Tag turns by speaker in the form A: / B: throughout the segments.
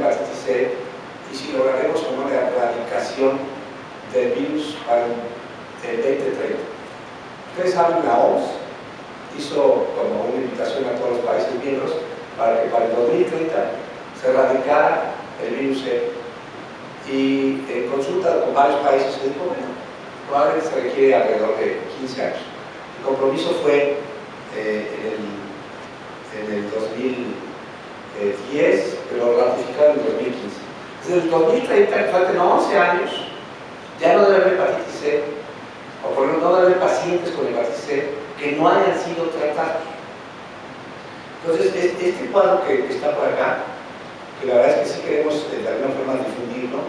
A: hepatitis C y si lograremos o no la erradicación del virus para el 2030. Ustedes saben, la OMS hizo como una invitación a todos los países miembros para que para el 2030 se erradicara el virus C. Y en consulta con varios países se dijo, bueno, probablemente se requiere alrededor de 15 años. El compromiso fue en el 2010, pero ratificaron en el 2015. Desde el 2030, que faltan 11 años, ya no debe haber hepatitis C, o por ejemplo, no debe haber pacientes con hepatitis C que no hayan sido tratados. Entonces, este cuadro que está por acá, que la verdad es que sí queremos de alguna forma difundirlo,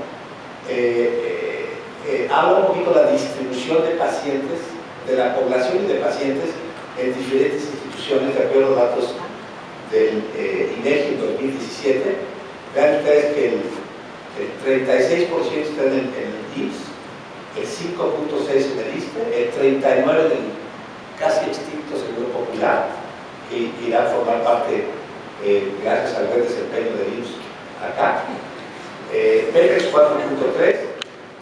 A: habla un poquito de la distribución de pacientes, de la población y de pacientes en diferentes instituciones, de acuerdo a datos del INEGI en 2017. Vean ustedes que el 36% está en el IMSS, el 5.6% en el ISSSTE, el 39% en el casi extinto Seguro Popular, que irá a formar parte gracias al buen desempeño del IMSS acá, PEPEX 4.3%,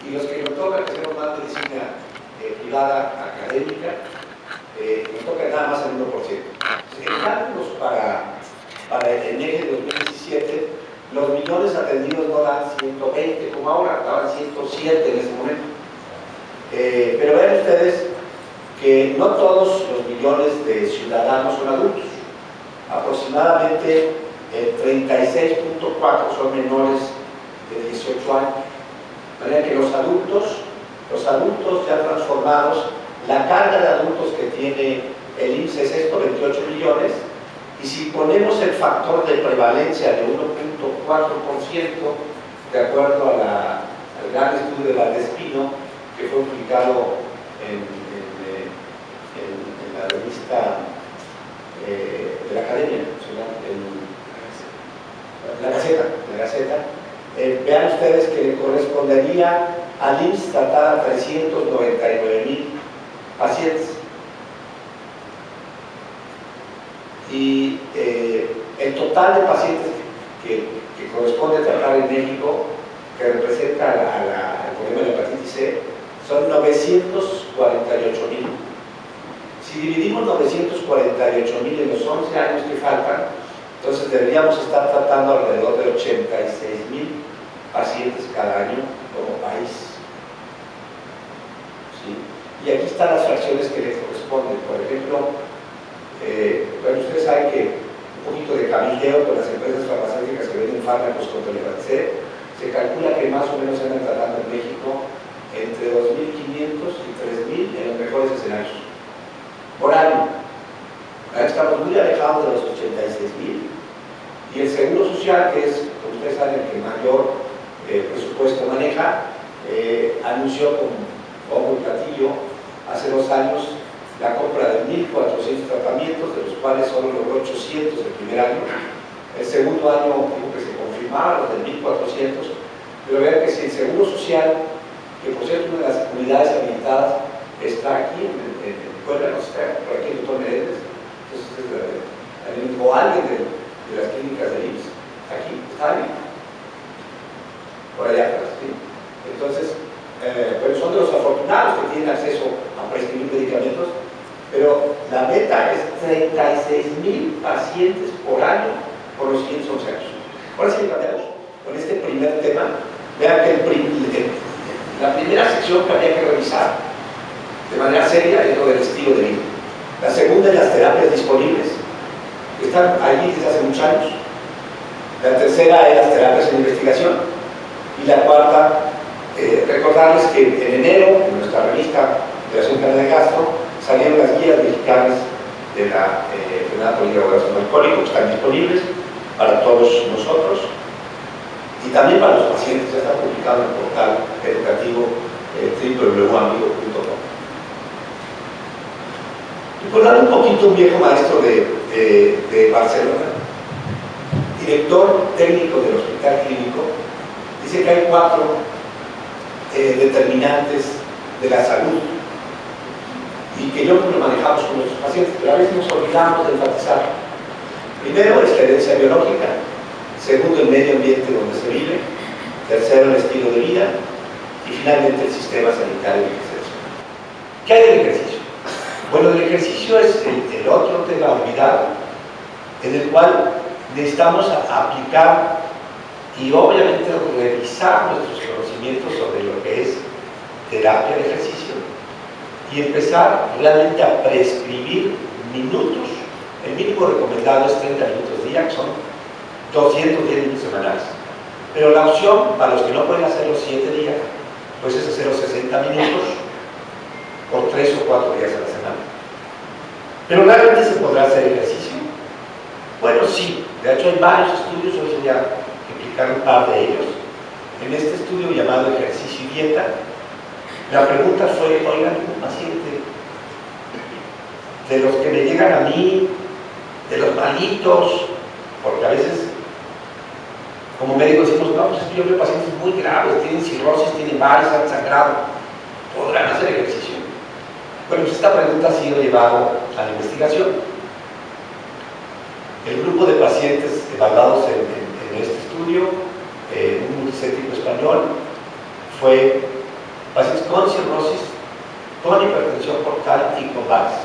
A: y los que nos toca, que hacemos más medicina privada académica, nos toca nada más el 1%. En cálculos para el INEGI de 2017, los millones atendidos no dan 120 como ahora, daban 107 en ese momento. Pero vean ustedes que no todos los millones de ciudadanos son adultos. Aproximadamente el 36.4% son menores de 18 años. De manera que los adultos ya transformados, la carga de adultos que tiene el IMSS es esto, 28 millones, y si ponemos el factor de prevalencia de 1.4%, de acuerdo al gran estudio de Valdespino, que fue publicado en la revista de la Academia, la Gaceta, vean ustedes que le correspondería al IMSS tratar a 399,000 pacientes. Y el total de pacientes que corresponde tratar en México, que representa el problema de la hepatitis C, son 948,000. Si dividimos 948,000 en los 11 años que faltan, entonces deberíamos estar tratando alrededor de 86,000 pacientes cada año como país. ¿Sí? Y aquí están las fracciones que les corresponden. Por ejemplo, bueno, ustedes saben que un poquito de cabildeo con las empresas farmacéuticas que venden fármacos contra el hepatitis C, se calcula que más o menos se andan tratando en México entre 2.500 y 3.000 en los mejores escenarios por año. Estamos muy alejados de los 86,000. Y el Seguro Social, que es, como ustedes saben, el que mayor presupuesto maneja, anunció con bombo y platillo hace 2 años la compra de 1.400 tratamientos, de los cuales solo logró 800 el primer año. El segundo año dijo que se confirmaba los de 1.400, pero vean que si el Seguro Social, que por cierto una de las unidades habilitadas está aquí en Puebla, no está por aquí el doctor Menéndez, entonces o alguien de las clínicas del IMSS, aquí, está alguien, por allá atrás, ¿sí? Entonces, pero son de los afortunados que tienen acceso a prescribir medicamentos, pero la meta es 36,000 pacientes por año por los siguientes 11 años. Ahora sí, cambiamos con este primer tema. Vean que la primera sección que habría que revisar de manera seria es lo del estilo de vida. La segunda es las terapias disponibles, que están allí desde hace muchos años. La tercera es las terapias en investigación. Y la cuarta, recordarles que en enero, en nuestra revista Federación Canadiana de Gastro, salieron las guías mexicanas de la enfermedad por hígado graso no alcohólico, que están disponibles para todos nosotros y también para los pacientes. Ya está publicado en el portal educativo www.amigo.com. Recordar un poquito un viejo maestro de Barcelona, director técnico del Hospital Clínico, dice que hay 4 determinantes de la salud y que yo lo manejamos con nuestros pacientes, pero a veces nos olvidamos de enfatizar. Primero es la herencia biológica, segundo, el medio ambiente donde se vive, tercero, el estilo de vida, y finalmente el sistema sanitario y social. ¿Qué hay del ejercicio? Bueno, el ejercicio es el otro tema olvidado, en el cual necesitamos aplicar y obviamente revisar nuestros conocimientos sobre lo que es terapia de ejercicio y empezar realmente a prescribir minutos. El mínimo recomendado es 30 minutos día, que son 210 minutos semanales. Pero la opción, para los que no pueden hacer los 7 días, pues es hacer los 60 minutos por 3 o 4 días a la semana. ¿Pero realmente se podrá hacer ejercicio? Bueno, sí. De hecho, hay varios estudios, hoy voy a explicar un par de ellos. En este estudio llamado Ejercicio y Dieta, la pregunta fue, oigan, un paciente de los que me llegan a mí, de los malitos, porque a veces como médicos decimos, no, pues es que yo veo pacientes muy graves, tienen cirrosis, tienen varices, han sangrado, ¿podrán hacer ejercicio? Bueno, pues esta pregunta ha sido llevada a la investigación. El grupo de pacientes evaluados en este estudio, un multicéntrico español, fue pacientes con cirrosis, con hipertensión portal y con varices.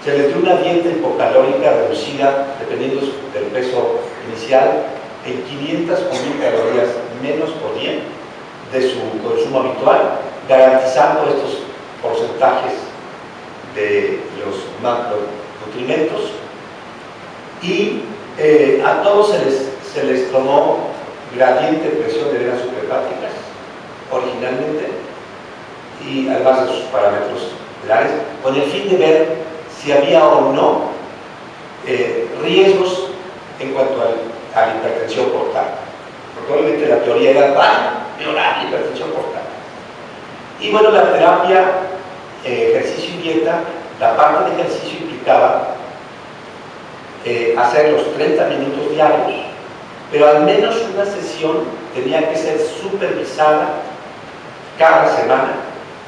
A: Se les dio una dieta hipocalórica reducida, dependiendo del peso inicial, en 500 o 1000 calorías menos por día de su consumo habitual, garantizando estos porcentajes de los macronutrientes, y a todos se les tomó gradiente de presión de venas suprahepáticas originalmente, y además de sus parámetros pilares, con el fin de ver si había o no riesgos en cuanto a la hipertensión portal. Porque obviamente la teoría era mejorar la hipertensión portal. Y bueno, la terapia, ejercicio y dieta, la parte de ejercicio implicaba hacer los 30 minutos diarios, pero al menos una sesión tenía que ser supervisada cada semana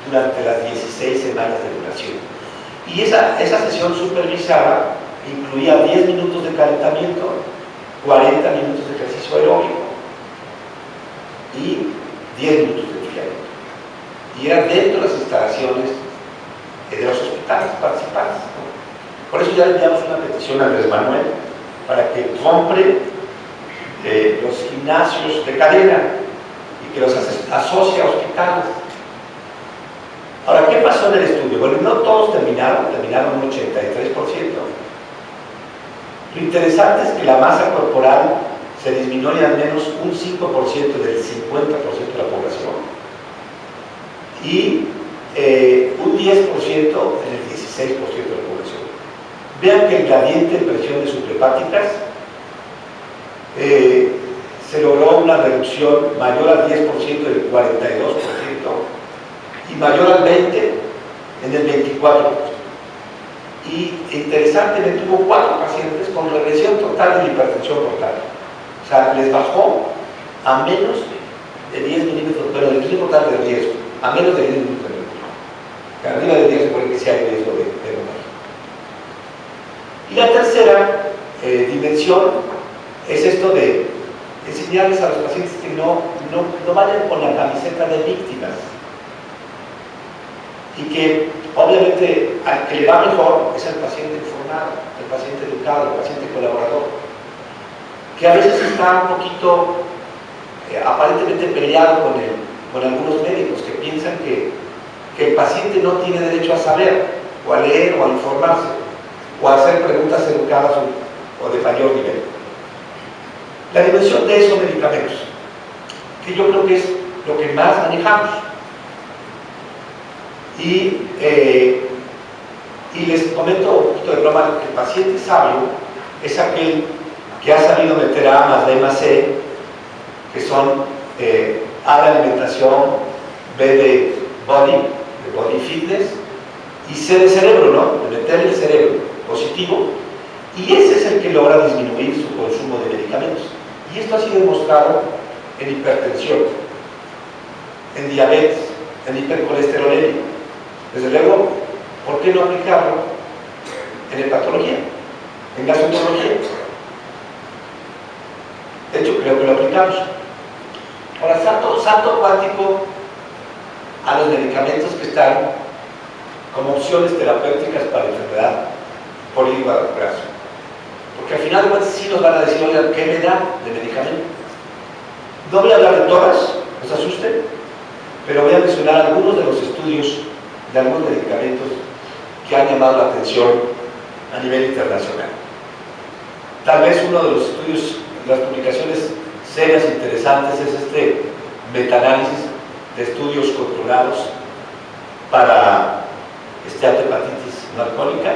A: durante las 16 semanas de duración. Y esa sesión supervisada incluía 10 minutos de calentamiento, 40 minutos de ejercicio aeróbico y 10 minutos de enfriamiento. Y era dentro de las instalaciones de los hospitales participantes, ¿no? Por eso ya le enviamos una petición a Andrés Manuel para que compre los gimnasios de cadena y que los asocie a hospitales. Ahora, ¿qué pasó en el estudio? Bueno, no todos terminaron un 83%. Lo interesante es que la masa corporal se disminuye al menos un 5% del 50% de la población y un 10% en el 16% de la población. Vean que el gradiente de presión de suprahepáticas se logró una reducción mayor al 10% del 42% y mayor al 20% en el 24%. Y interesantemente hubo 4 pacientes con regresión total de la hipertensión portal. O sea, les bajó a menos de 10 milímetros, pero el riesgo total de riesgo, a menos de 10 milímetros de riesgo. Que arriba de 10 se puede que sí hay riesgo de morir. Y la tercera dimensión es esto de enseñarles a los pacientes que no vayan con la camiseta de víctimas y que obviamente al que le va mejor es el paciente informado, el paciente educado, el paciente colaborador, que a veces está un poquito aparentemente peleado con algunos médicos que piensan que el paciente no tiene derecho a saber, o a leer, o a informarse, o a hacer preguntas educadas o de mayor nivel. La dimensión de esos medicamentos, que yo creo que es lo que más manejamos. Y les comento un poquito de broma, el paciente sabio es aquel que ha sabido meter A más B más C, que son A de alimentación, B de body fitness, y C de cerebro, ¿no? De meter el cerebro positivo, y ese es el que logra disminuir su consumo de medicamentos. Y esto ha sido demostrado en hipertensión, en diabetes, en hipercolesterolemia. Desde luego, ¿por qué no aplicarlo en hepatología, en gastroenterología? En hecho creo que lo aplicamos. Ahora, salto cuántico a los medicamentos que están como opciones terapéuticas para enfermedad por hígado graso. Porque al final de cuentas sí nos van a decir, oigan, ¿qué me da de medicamento? No voy a hablar de todas, no se asusten, pero voy a mencionar algunos de los estudios de algunos medicamentos que han llamado la atención a nivel internacional. Tal vez uno de los estudios, las publicaciones serias interesantes es este metaanálisis de estudios controlados para esteatohepatitis no alcohólica,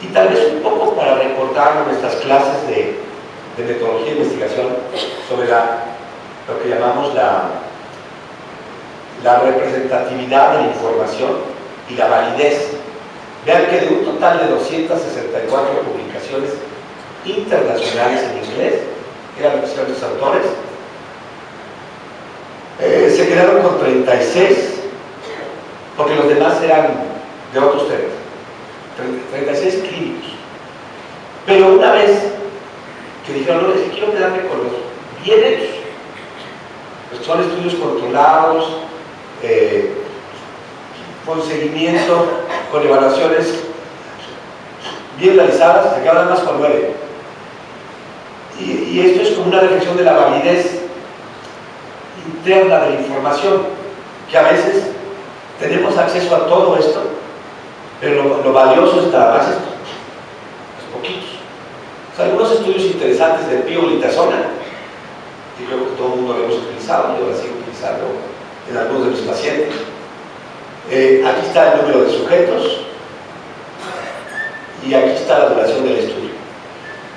A: y tal vez un poco para recordar nuestras clases de metodología de investigación sobre lo que llamamos la representatividad de la información y la validez. Vean que de un total de 264 publicaciones internacionales en inglés, que eran los autores, se quedaron con 36, porque los demás eran de otros temas, 36 clínicos. Pero una vez que dijeron, no, es que quiero quedarme con los bien hechos, pues son estudios controlados, con seguimiento, con evaluaciones bien realizadas, se quedan más con 9. Y esto es como una reflexión de la validez interna de la información, que a veces tenemos acceso a todo esto, pero lo valioso está más esto, es poquitos. O sea, algunos estudios interesantes de pioglitazona, que creo que todo el mundo lo hemos utilizado, yo lo sigo utilizando en algunos de mis pacientes. Aquí está el número de sujetos y aquí está la duración del estudio.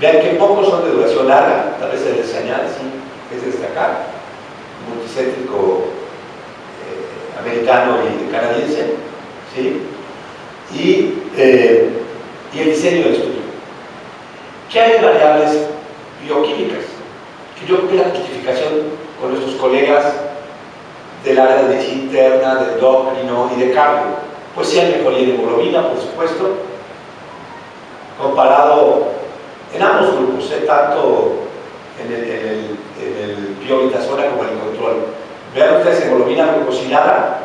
A: Vean que pocos son de duración larga, tal vez se les añade, sí, es de destacar, multicéntrico americano y canadiense, ¿sí? Y el diseño del estudio. ¿Qué hay de variables bioquímicas? Que yo creo que la justificación con nuestros colegas del área de medicina interna, de endocrino y de cardio, pues sí hay mejoría en hemoglobina, por supuesto, comparado en ambos grupos, tanto en el pioglitazona como en el control. Vean ustedes hemoglobina glucosilada,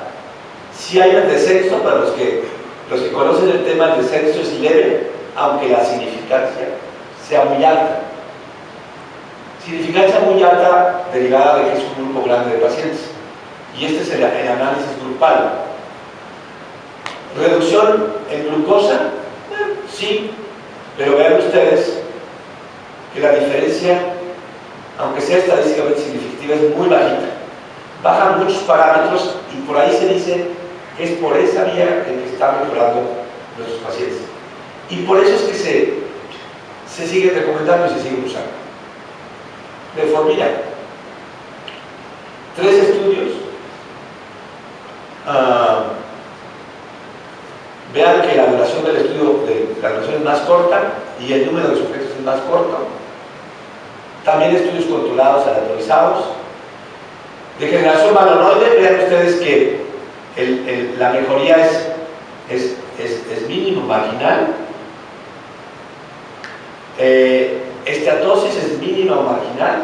A: sí hay un descenso. Para los que conocen el tema, el descenso es leve, aunque la significancia sea muy alta. Significancia muy alta derivada de que es un grupo grande de pacientes. Y este es el análisis grupal. ¿Reducción en glucosa? Sí, pero vean ustedes que la diferencia, aunque sea estadísticamente significativa, es muy bajita. Bajan muchos parámetros y por ahí se dice que es por esa vía en que están mejorando nuestros pacientes. Y por eso es que se sigue recomendando y se sigue usando. Metformina. 3 estudios. Vean que la duración del estudio, la duración es más corta y el número de sujetos es más corto. También estudios controlados, aleatorizados. Degeneración valonoide, vean ustedes que la mejoría es mínimo, marginal. Esteatosis es mínima o marginal.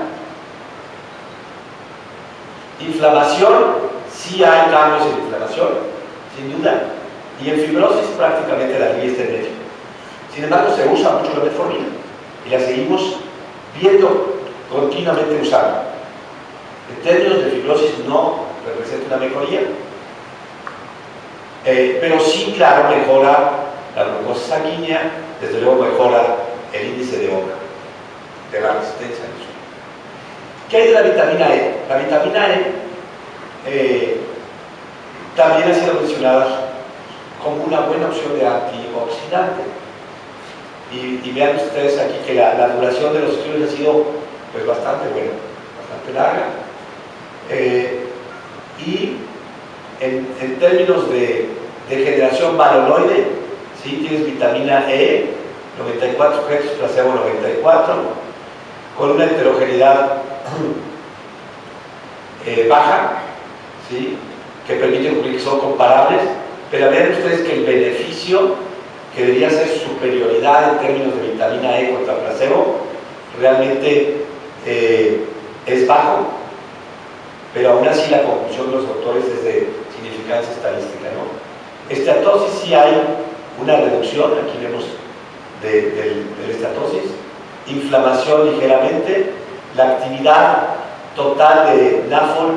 A: Inflamación, sí hay cambios en inflamación, sin duda. Y en fibrosis prácticamente la línea está en medio. Sin embargo, se usa mucho la metformina y la seguimos viendo continuamente usando. En términos de fibrosis no representa una mejoría, pero sí, claro, mejora la glucosa sanguínea, desde luego mejora el índice de OCA, de la resistencia a la insulina. ¿Qué hay de la vitamina E? La vitamina E también ha sido mencionada como una buena opción de antioxidante. Y vean ustedes aquí que la duración de los estudios ha sido pues bastante buena, bastante larga. Y en términos de generación valonoide, ¿sí? Tienes vitamina E, 94 sujetos, placebo 94, con una heterogeneidad baja, ¿sí? Que permite concluir que son comparables, pero vean ustedes que el beneficio, que debería ser superioridad en términos de vitamina E contra placebo, realmente
B: es bajo, pero aún así la conclusión de los autores es de significancia estadística, ¿no? Esteatosis sí hay una reducción, aquí vemos de la estatosis, inflamación ligeramente, la actividad total de NAFOL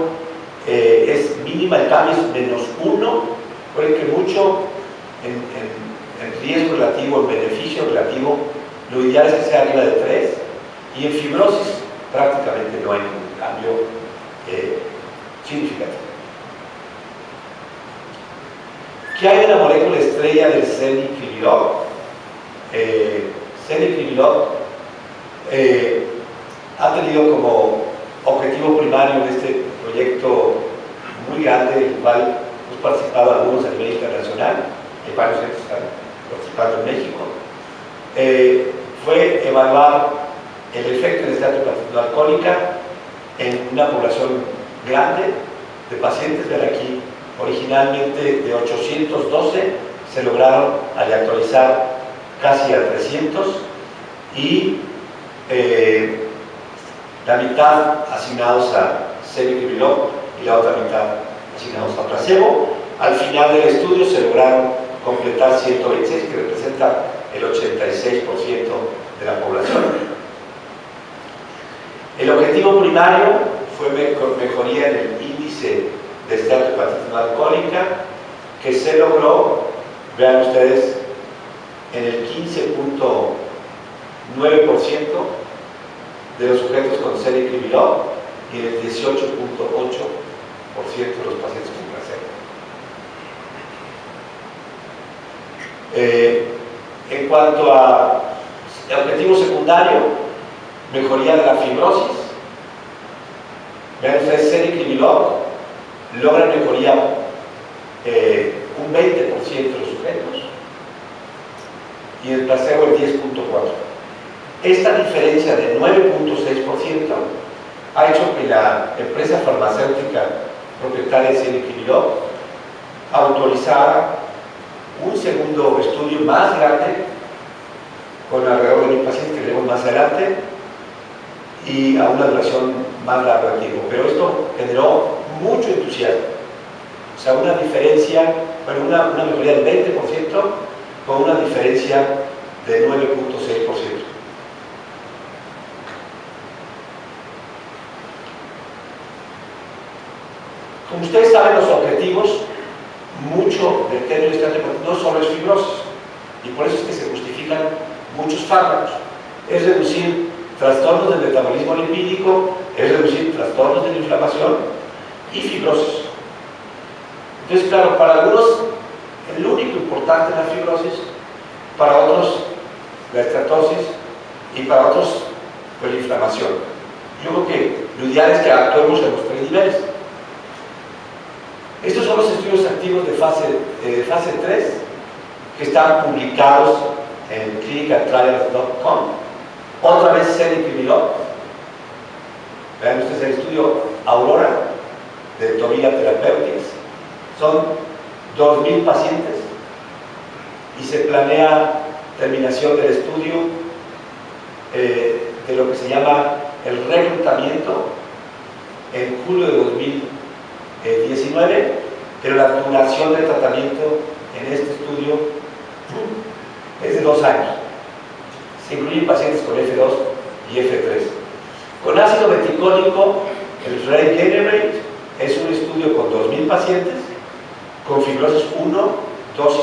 B: es mínima, el cambio es -1, puede que mucho en riesgo relativo, en beneficio relativo, lo ideal es que sea arriba de 3, y en fibrosis prácticamente no hay ningún cambio significativo. ¿Qué hay de la molécula estrella del celicribilol? Celicribilol ha tenido como objetivo primario en este proyecto muy grande, en el cual hemos participado algunos a nivel internacional, hay varios que están participando en México, fue evaluar el efecto de esteatohepatitis alcohólica en una población grande de pacientes. Ver aquí, originalmente de 812 se lograron actualizar casi a 300 y la mitad asignados a celicribilol y la otra mitad asignados a placebo. Al final del estudio se lograron completar 126, que representa el 86% de la población. El objetivo primario fue mejoría en el índice de esteatohepatitis no alcohólica, que se logró, vean ustedes, en el 15.9% de los sujetos con celicribilol y en el 18.8% de los pacientes con placebo. En cuanto a objetivo secundario, mejoría de la fibrosis, vean ustedes, celicribilol logra mejoría un 20% de los sujetos y el placebo el 10.4%. Esta diferencia de 9.6% ha hecho que la empresa farmacéutica propietaria de celicribilol autorizara un segundo estudio más grande con alrededor de 1000 pacientes, que veremos más adelante, y a una duración más larga de tiempo. Pero esto generó mucho entusiasmo, o sea, una diferencia, bueno, una mejoría del 20% con una diferencia de 9.6%. Como ustedes saben, los objetivos, mucho del término esteatohepatitis no solo es fibrosis, y por eso es que se justifican muchos fármacos. Es reducir trastornos del metabolismo lipídico, es reducir trastornos de la inflamación y fibrosis. Entonces, claro, para algunos el único importante es la fibrosis, para otros la estatosis y para otros pues la inflamación. Yo creo que lo ideal es que actuemos en los 3 niveles. Estos son los estudios activos de fase 3 que están publicados en clinicaltrials.com. Otra vez celicribilol. Vean ustedes el estudio Aurora de Tobilla Therapeutics. Son 2000 pacientes y se planea terminación del estudio de lo que se llama el reclutamiento en julio de 2019, pero la duración del tratamiento en este estudio es de 2 años. Se incluyen pacientes con F2 y F3. Con ácido beticólico, el REGENERATE es un estudio con 2000 pacientes con fibrosis 1, 2 y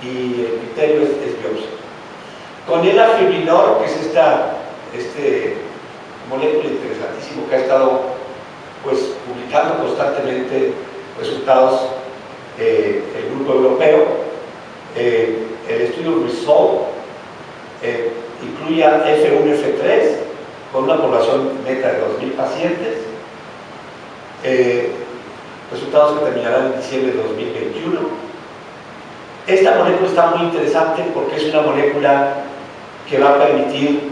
B: 3. Y el criterio es biopsia. Con el afibrinor, que es este molécula interesantísimo que ha estado pues publicando constantemente resultados el grupo europeo, el estudio RESOLVE incluye a F1 y F3 con una población meta de 2000 pacientes, resultados que terminarán en diciembre de 2021. Esta molécula está muy interesante porque es una molécula que va a permitir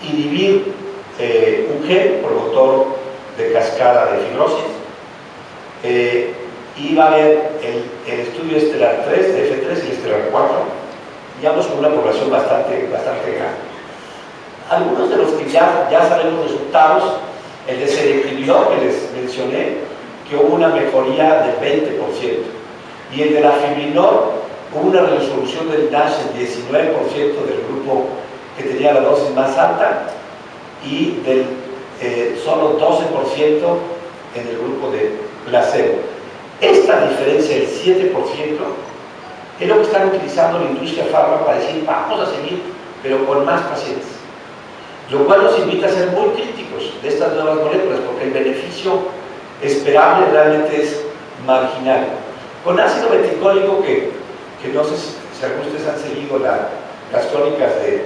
B: inhibir un gen promotor de cascada de fibrosis, y va a haber el estudio estelar 3 de F3 y estelar 4, digamos con una población bastante grande. Algunos de los que ya sabemos resultados, el de celecoxib que les mencioné, que hubo una mejoría del 20%, y el de la fibrinol hubo una resolución del NASH en 19% del grupo que tenía la dosis más alta y del solo 12% en el grupo de placebo. Esta diferencia del 7% es lo que están utilizando la industria farma para decir vamos a seguir, pero con más pacientes. Lo cual nos invita a ser muy críticos de estas nuevas moléculas, porque el beneficio esperable realmente es marginal. Con ácido meticólico, que no sé si algunos de ustedes han seguido las crónicas de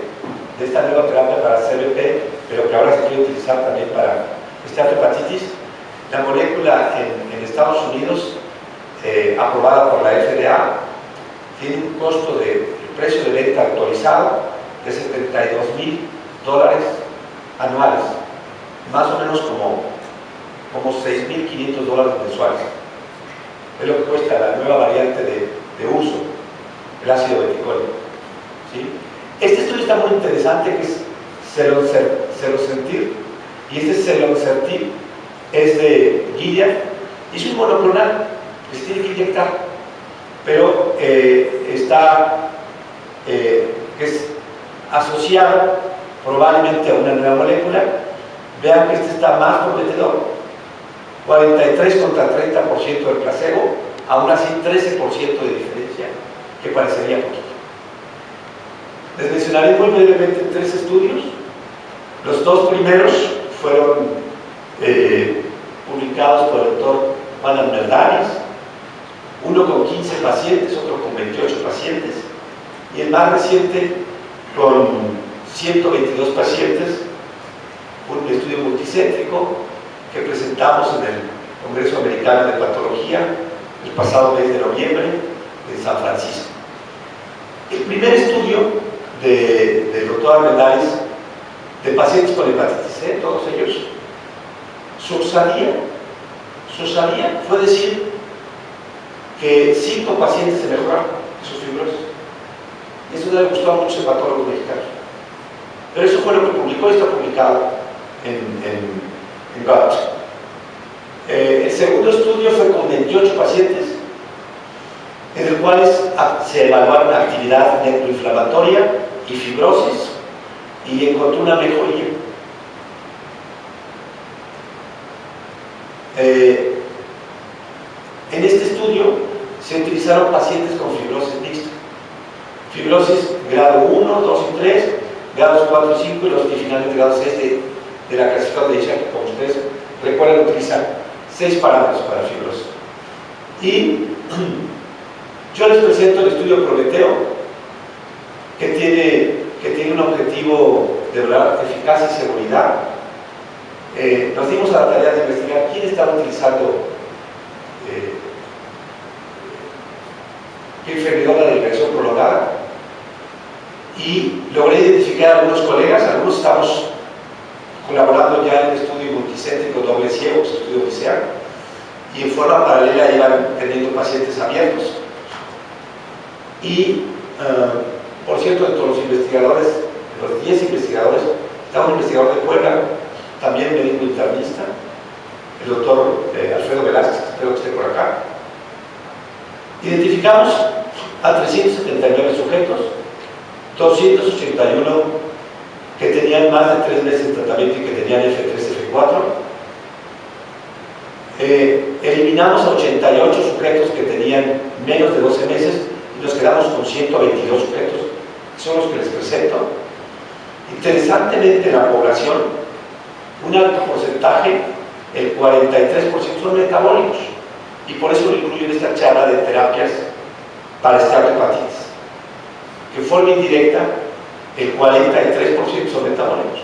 B: esta nueva terapia para CBP, pero que ahora se quiere utilizar también para esta hepatitis, la molécula en Estados Unidos, aprobada por la FDA, tiene un costo el precio de venta actualizado de $72,000 anuales, más o menos como $6,500 mensuales. Es lo que cuesta la nueva variante de uso, el ácido meticólico, ¿sí? Este estudio está muy interesante, que es Selocentir, y este Selonsertib es de Gilead, y es un monoclonal que se tiene que inyectar, pero es asociado probablemente a una nueva molécula. Vean que este está más prometedor, 43 contra 30% del placebo, aún así 13% de diferencia, que parecería poquito. Les mencionaré muy brevemente 3 estudios. Los 2 primeros fueron publicados por el doctor Juan Almerdaris, uno con 15 pacientes, otro con 28 pacientes, y el más reciente con 122 pacientes, un estudio multicéntrico que presentamos en el Congreso Americano de Patología el pasado mes de noviembre en San Francisco. El primer estudio del doctor Almerdaris, de pacientes con hepatitis C, todos ellos, su osadía fue decir que 5 pacientes se mejoraron de su fibrosis. Eso no le gustó a muchos hepatólogos mexicanos, pero eso fue lo que publicó y está publicado en Gut. El segundo estudio fue con 28 pacientes, en el cual se evaluaron actividad necroinflamatoria y fibrosis, y encontró una mejoría. En este estudio se utilizaron pacientes con fibrosis mixta, fibrosis grado 1, 2 y 3, grados 4 y 5, y los que finalmente grado 6 de la clasificación de Ishak, que como ustedes recuerdan utilizar 6 parámetros para fibrosis. Y yo les presento el estudio Prometeo, que tiene un objetivo de verdad, eficacia y seguridad. Nos dimos a la tarea de investigar quién estaba utilizando inferidora de reacción prolongada, y logré identificar a algunos colegas. Algunos estamos colaborando ya en el estudio multicéntrico doble ciego, que es el estudio oficial, y en forma paralela iban teniendo pacientes abiertos. Y por cierto, entre los investigadores, los 10 investigadores, estaba un investigador de Puebla, también médico internista, el doctor Alfredo Velázquez, espero que esté por acá. Identificamos a 379 sujetos, 281 que tenían más de 3 meses de tratamiento y que tenían F3, F4. Eliminamos a 88 sujetos que tenían menos de 12 meses y nos quedamos con 122 sujetos, que son los que les presento. Interesantemente, en la población, un alto porcentaje, el 43%, son metabólicos, y por eso lo incluyo en esta charla de terapias para esteatohepatitis, que en forma indirecta el 43% son metabólicos.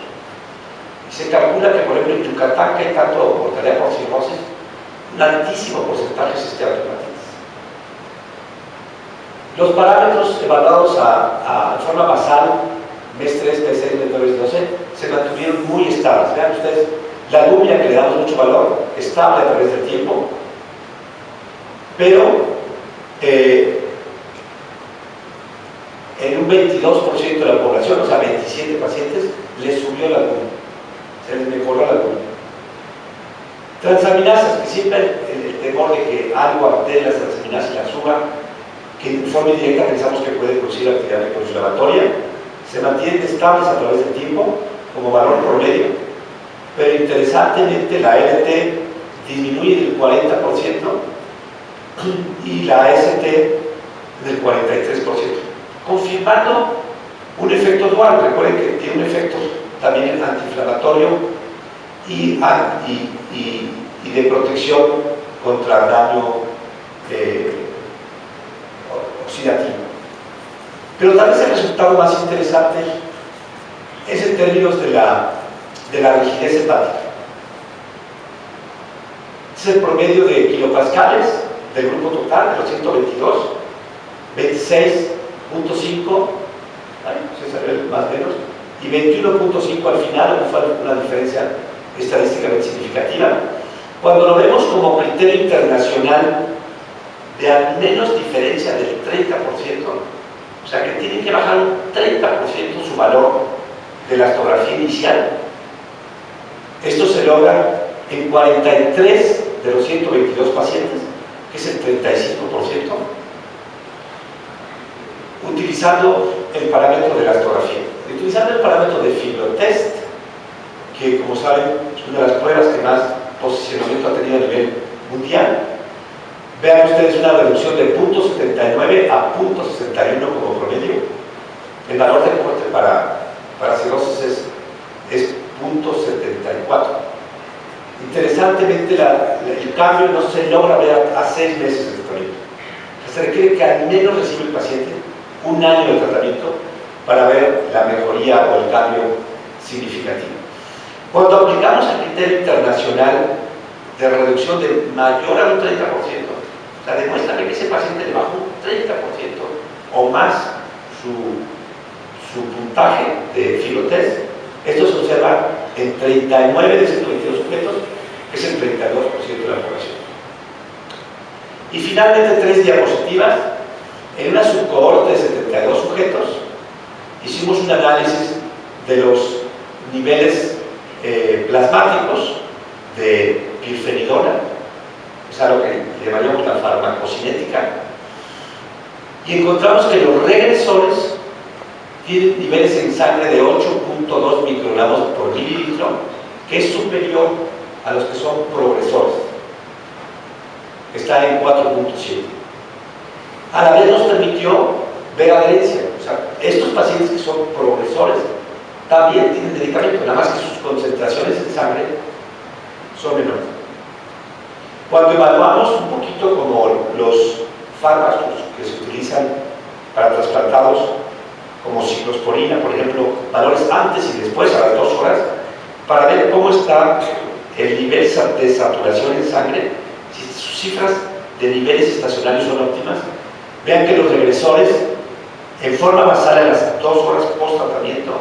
B: Y se calcula que, por ejemplo, en Yucatán, que hay tanto mortalidad por cirrosis, un altísimo porcentaje es esteatohepatitis. Los parámetros evaluados en forma basal, mes 3, mes 6, mes 9, mes 12, se mantuvieron muy estables. Vean ustedes, la lumia, que le damos mucho valor, estable a través del tiempo, pero en un 22% de la población, o sea, 27 pacientes, les subió la curva, se les mejoró la curva. Transaminasas, que siempre el temor de que algo altere las transaminasas y las suba, que de forma indirecta pensamos que puede producir actividad microinflamatoria, se mantienen estables a través del tiempo como valor promedio, pero interesantemente la LT disminuye del 40% y la AST del 43%, confirmando un efecto dual. Recuerden que tiene un efecto también antiinflamatorio y de protección contra daño oxidativo. Pero tal vez el resultado más interesante es en términos de la rigidez hepática. Es el promedio de kilopascales del grupo total, de los 122, 26.5, se salió más o menos, y 21.5 al final, no fue una diferencia estadísticamente significativa. Cuando lo vemos como criterio internacional de al menos diferencia del 30%, o sea que tiene que bajar un 30% su valor de la astografía inicial, esto se logra en 43 de los 122 pacientes, que es el 35%, utilizando el parámetro de la astografía. Utilizando el parámetro de FibroTest, que como saben es una de las pruebas que más posicionamiento ha tenido a nivel mundial. Vean ustedes una reducción de 0.79 a 0.61 como promedio. El valor de corte para cirrosis es 0.74. Interesantemente, el cambio no se logra ver a 6 meses de tratamiento. Se requiere que al menos reciba el paciente un año de tratamiento para ver la mejoría o el cambio significativo. Cuando aplicamos el criterio internacional de reducción de mayor a un 30%, o sea, demuestra que ese paciente le bajó un 30% o más su puntaje de FibroTest, esto se observa en 39 de 122 sujetos, que es el 32% de la población. Y finalmente, 3 diapositivas. En una subcohorte de 72 sujetos, hicimos un análisis de los niveles plasmáticos de pirfenidona, es algo que llamaríamos la farmacocinética, y encontramos que los regresores tienen niveles en sangre de 8.2 microgramos por mililitro, que es superior a los que son progresores, está en 4.7. A la vez nos permitió ver adherencia, o sea, estos pacientes que son progresores también tienen medicamento, nada más que sus concentraciones en sangre son menores. Cuando evaluamos un poquito como los fármacos que se utilizan para trasplantados, como ciclosporina, por ejemplo, valores antes y después, a las 2 horas, para ver cómo está el nivel de saturación en sangre, si sus cifras de niveles estacionarios son óptimas. Vean que los regresores, en forma basal a las 2 horas post-tratamiento,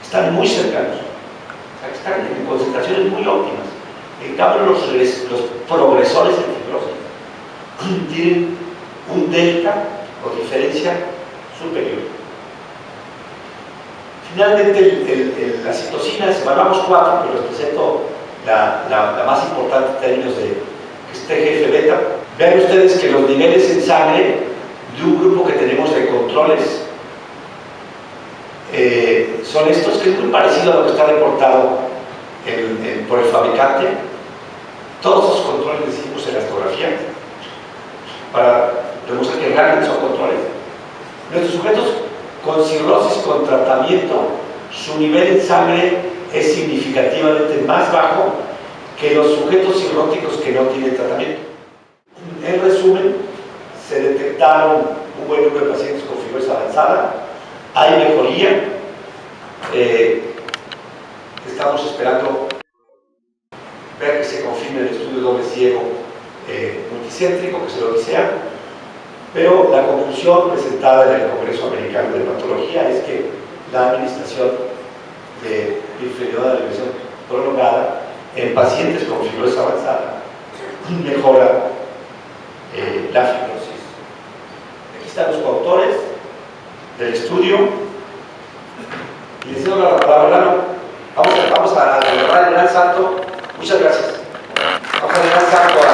B: están muy cercanos, o sea, están en concentraciones muy óptimas. En cambio, los progresores en fibrosis tienen un delta o diferencia superior. Finalmente, las citocinas, evaluamos 4, pero les presento la más importante en términos de TGF-beta. Vean ustedes que los niveles en sangre de un grupo que tenemos de controles son estos, que es muy parecido a lo que está reportado por el fabricante. Todos esos controles les hicimos en la astografía para demostrar que realmente son controles. Nuestros sujetos con cirrosis con tratamiento, su nivel en sangre es significativamente más bajo que los sujetos cirróticos que no tienen tratamiento. En resumen, se detectaron un buen número de pacientes con fibrosis avanzada, hay mejoría, estamos esperando ver que se confirme el estudio doble ciego multicéntrico, que se lo desea, pero la conclusión presentada en el Congreso Americano de Hepatología es que la administración de pirfenidona de regresión prolongada en pacientes con fibrosis avanzada mejora la fibrosis. Aquí están los coautores del estudio. Y les cedo la palabra, Lalo. Vamos a lograr el gran salto. Muchas gracias. Vamos a dar el gran salto a